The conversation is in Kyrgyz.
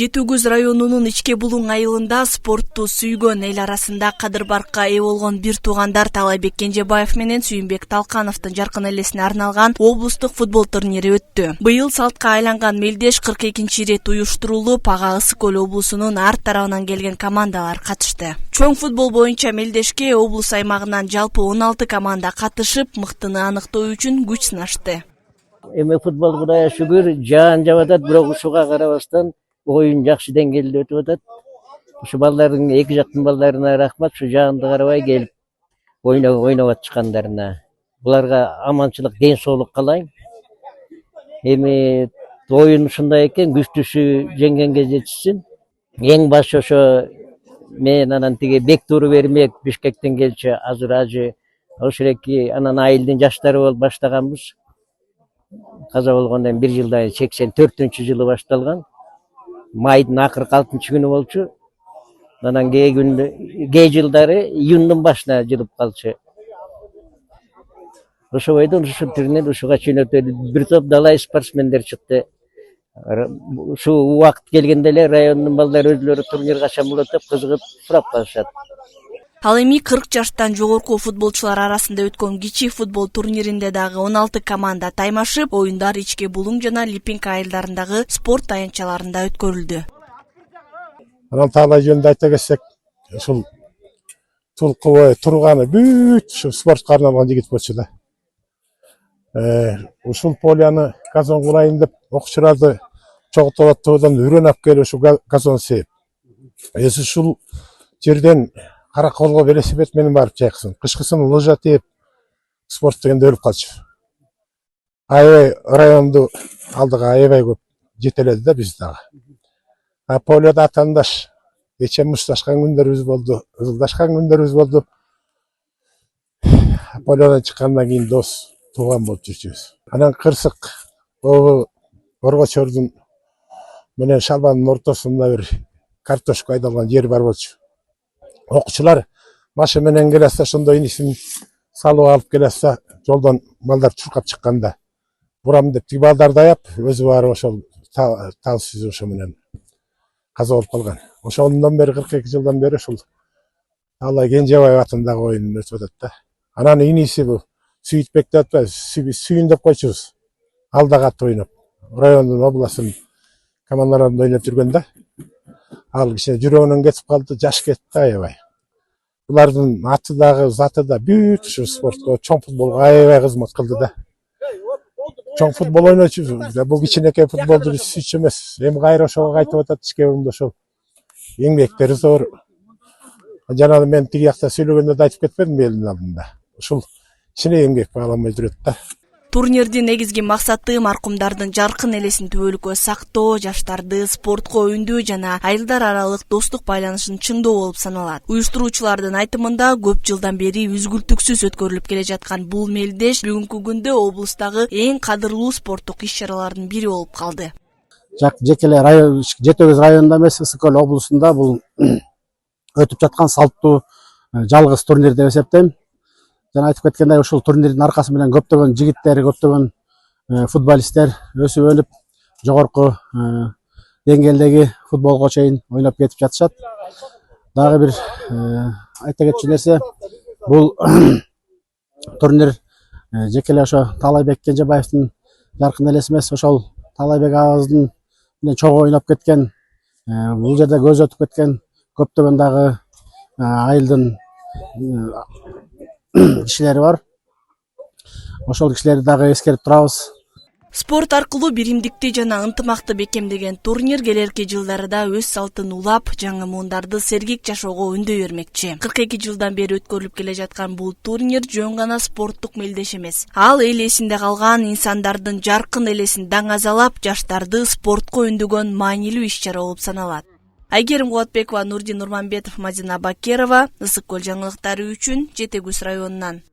Жети Күз районунун Ичке Булуң айылында спортту сүйгөн эл арасында кадыр баркка ээ болгон бир туугандар Талайбек Кенжебаев менен Сүйүнбек Талкановдун жаркын элесине арналган облустук футбол турнири өттү. Быйыл салтка айланган мелдеш 42-чи ирет уюштурулуп, ага Ысык Көл облусунун ар тарабынан келген командалар катышты. Чоң футбол боюнча мелдешке облус аймагынан жалпы 16 команда катышып, мыктыны аныктоо үчүн күч сынашты. Эми футбол Кудайга шүгүр жаан жаап атат, бирок ушуга карабастан оюн жакшы деңгээлде өтүп атат. Ушу балдардын эки жактын балдарына рахмат, ушу жаанды карабай келип ойноп атышкандарына. Буларга аманчылык, ден соолук каалайм. Эми оюн ушундай экен, күчтүүсү жеңгенге жетишсин. Эң башы ошо мен анан тиги Бектуру Бермек Бишкектен келчү азыр ажы ошол эки анан айылдын жаштары болуп баштаганбыз. Каза болгондон 1 жылдан 84-жылы башталган. Майдын акыркы 6-күнү болчу. Анан кээ жылдары июндун башына жылып калчу. Ошо бойдон ушу турнир ушуга чейин өтөдү. Бир топ далай спортсмендер чыкты. Ушу убакыт келгенде эле райондун балдары өзлөрү турнирге шамыл өтүп, кызыгып сурап калышат. Ал эми 40 жаштан жогорку футболчулар арасында өткөн кичи футбол турниринде дагы 16 команда таймашып, оюндар Ичке Булуң жана Липинка айылдарындагы спорт аянтчаларында өткөрүлдү. Анан таалай жөнүндө айта кетсек, ушул Тулкубай турганы бүт ушу спортко арналган жигит болчу да. Ушул полияны газон курайын деп окуучуларды чогултуп аттыбыдан үрөн алып келип ушу газон сээп. Эси ушул жерден Караколго велосипед менен барып жайксын. Кышкысын лыжа тээп спорт дегенде өлүп калчу. Аябай районду алдыга аябай көп жетеледи да биз дагы. Полиода атандаш, эчем мушташкан күндөрүбүз болду, ызылдашкан күндөрүбүз болду. Полиодан чыккандан кийин дос, тууган болуп жүрчүбүз. Анан Кырсык Оргочордун менен Шалбанын ортосунда бир картошка айдалган жер бар болчу. Окуучулар машина менен келатса, ошондо инисин салып алып келатса, жолдон балдар чуркап чыкканда бурам деп тиги балдарды аяп, өзү барып ошол тал сүзүп ошо менен каза болуп калган. Ошондон бери 42 жылдан бери ушул Талай Кенжебаев атындагы оюн өтүп атат да. Анан иниси бу Сүйүтбек деп атпайбы, Сүйүн деп койчубуз. Ал да катты ойноп, райондун областын командаларында ойноп жүргөн да. Ал кичине жүрөгүнөн кетип калды, жаш кетти аябай. Булардын аты дагы, заты да бүт ушу спортко, чоң футболго аябай кызмат кылды да. Чоң футбол ойночу, бул кичинекей футболду биз сүйчү эмес. Эми кайра ошого кайтып атат, Ичке Булуңда ошол эмгектери зор. Жана мен тиги жакта сүйлөгөндө да айтып кетпедимби элдин алдында. Ушул кичине эмгек багаламай жүрөт да. Турнирдин негизги максаты маркумдардын жаркын элесин түбөлүккө сактоо, жаштарды спортко үндөө жана айылдар аралык достук байланышын чыңдоо болуп саналат. Уюштуруучулардын айтымында көп жылдан бери үзгүлтүксүз өткөрүлүп келе жаткан бул мелдеш бүгүнкү күндө облустагы эң кадырлуу спорттук иш-чаралардын бири болуп калды. Жеке эле район, Жети Күз районунда эмес, Ысык Көл облусунда бул өтүп жаткан салттуу жалгыз турнир деп эсептейм. Жана айтып кеткендей, ушул турнирдин аркасы менен көптөгөн жигиттер, көптөгөн футболисттер өсүп өнүп, жогорку деңгээлдеги футболго чейин ойноп кетип жатышат. Дагы бир айта кетчү нерсе, бул турнир жеке эле ошо Талайбек Кенжебаевдин жаркын элеси эмес, ошол Талайбек агабыздын менен чогуу ойноп кеткен, бул жерде көз өтүп кеткен көптөгөн дагы айылдын кишилери бар. Ошол кишилерди дагы эскерип турабыз. Спорт аркылуу биримдикти жана ынтымакты бекемдеген турнир келерки жылдарда өз салтын улап, жаңы муундарды сергек жашоого үндөй бермекчи. 42 жылдан бери өткөрүлүп келе жаткан бул турнир жөн гана спорттук мелдеш эмес. Ал эл эсинде калган инсандардын жаркын элесин даңазалап, жаштарды спортко үндөгөн маанилүү иш-чара болуп саналат. Айгерим Кубатбекова, Нурдин Нурманбетов, Мадина Бакерова, Ысык Көл жаңылыктары үчүн Жети Күз районунан.